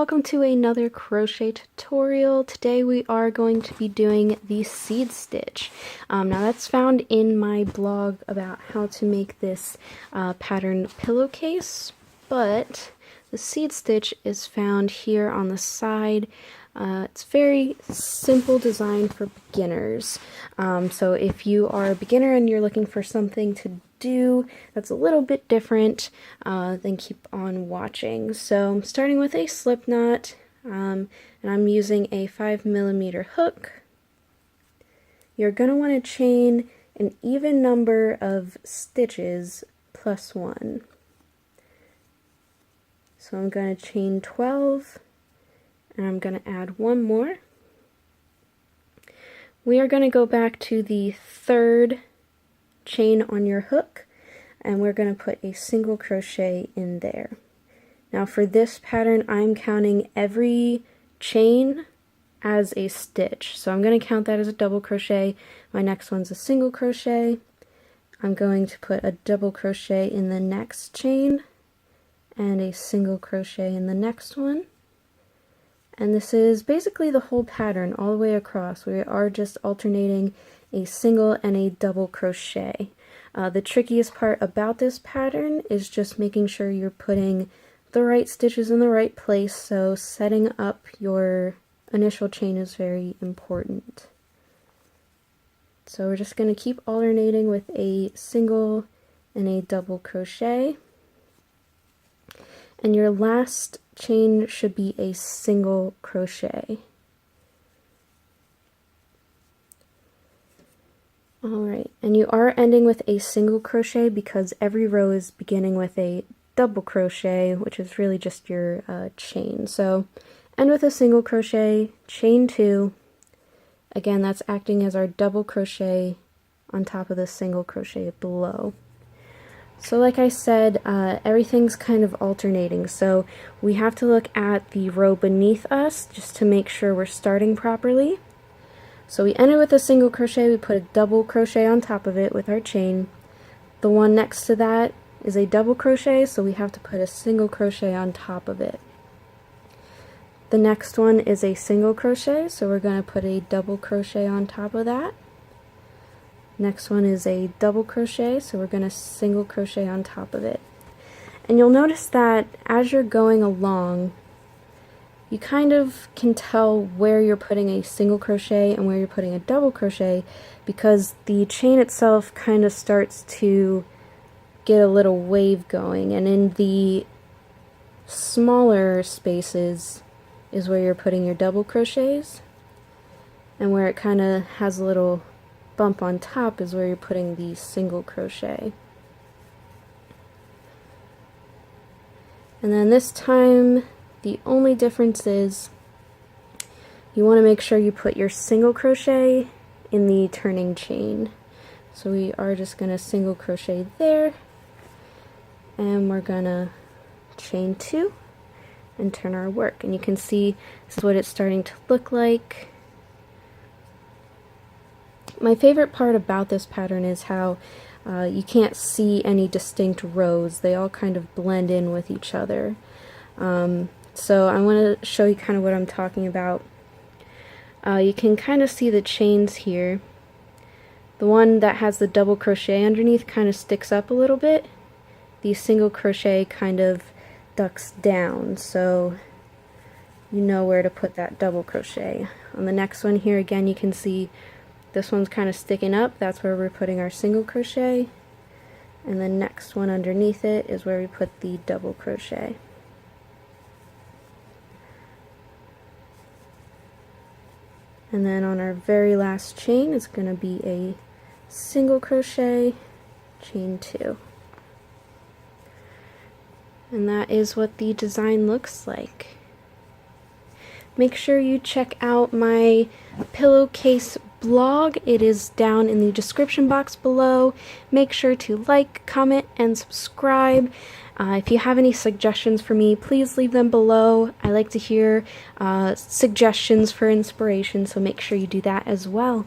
welcome to another crochet tutorial. Today we are going to be doing the seed stitch. Now that's found in my blog about how to make this pattern pillowcase, but the seed stitch is found here on the side. It's very simple design for beginners. So if you are a beginner and you're looking for something to do that's a little bit different, then keep on watching. So I'm starting with a slip knot, and I'm using a 5mm hook. You're going to want to chain an even number of stitches plus 1. So I'm going to chain 12, and I'm going to add one more. We are going to go back to the third chain on your hook, and we're going to put a single crochet in there. Now for this pattern, I'm counting every chain as a stitch. So I'm going to count that as a double crochet. My next one's a single crochet. I'm going to put a double crochet in the next chain and a single crochet in the next one. And this is basically the whole pattern all the way across. We are just alternating a single and a double crochet. The trickiest part about this pattern is just making sure you're putting the right stitches in the right place, so setting up your initial chain is very important. So we're just going to keep alternating with a single and a double crochet. And your last chain should be a single crochet. Alright, and you are ending with a single crochet because every row is beginning with a double crochet, which is really just your chain. So end with a single crochet, chain 2. Again, that's acting as our double crochet on top of the single crochet below. So like I said, everything's kind of alternating, so we have to look at the row beneath us just to make sure we're starting properly. So we ended with a single crochet, we put a double crochet on top of it with our chain. The one next to that is a double crochet, so we have to put a single crochet on top of it. The next one is a single crochet, so we're going to put a double crochet on top of that. Next one is a double crochet, so we're going to single crochet on top of it. And you'll notice that as you're going along, you kind of can tell where you're putting a single crochet and where you're putting a double crochet, because the chain itself kind of starts to get a little wave going, and in the smaller spaces is where you're putting your double crochets, and where it kind of has a little bump on top is where you're putting the single crochet. And then this time the only difference is you want to make sure you put your single crochet in the turning chain. So we are just going to single crochet there, and we're going to chain 2 and turn our work. And you can see this is what it's starting to look like. My favorite part about this pattern is how you can't see any distinct rows. They all kind of blend in with each other. So I want to show you kind of what I'm talking about. You can kind of see the chains here. The one that has the double crochet underneath kind of sticks up a little bit. The single crochet kind of ducks down, so you know where to put that double crochet. On the next one here, again, you can see this one's kind of sticking up. That's where we're putting our single crochet. And the next one underneath it is where we put the double crochet. And then on our very last chain is going to be a single crochet, chain 2. And that is what the design looks like. Make sure you check out my pillowcase blog. It is down in the description box below. Make sure to like, comment, and subscribe. If you have any suggestions for me, please leave them below. I like to hear suggestions for inspiration, so make sure you do that as well.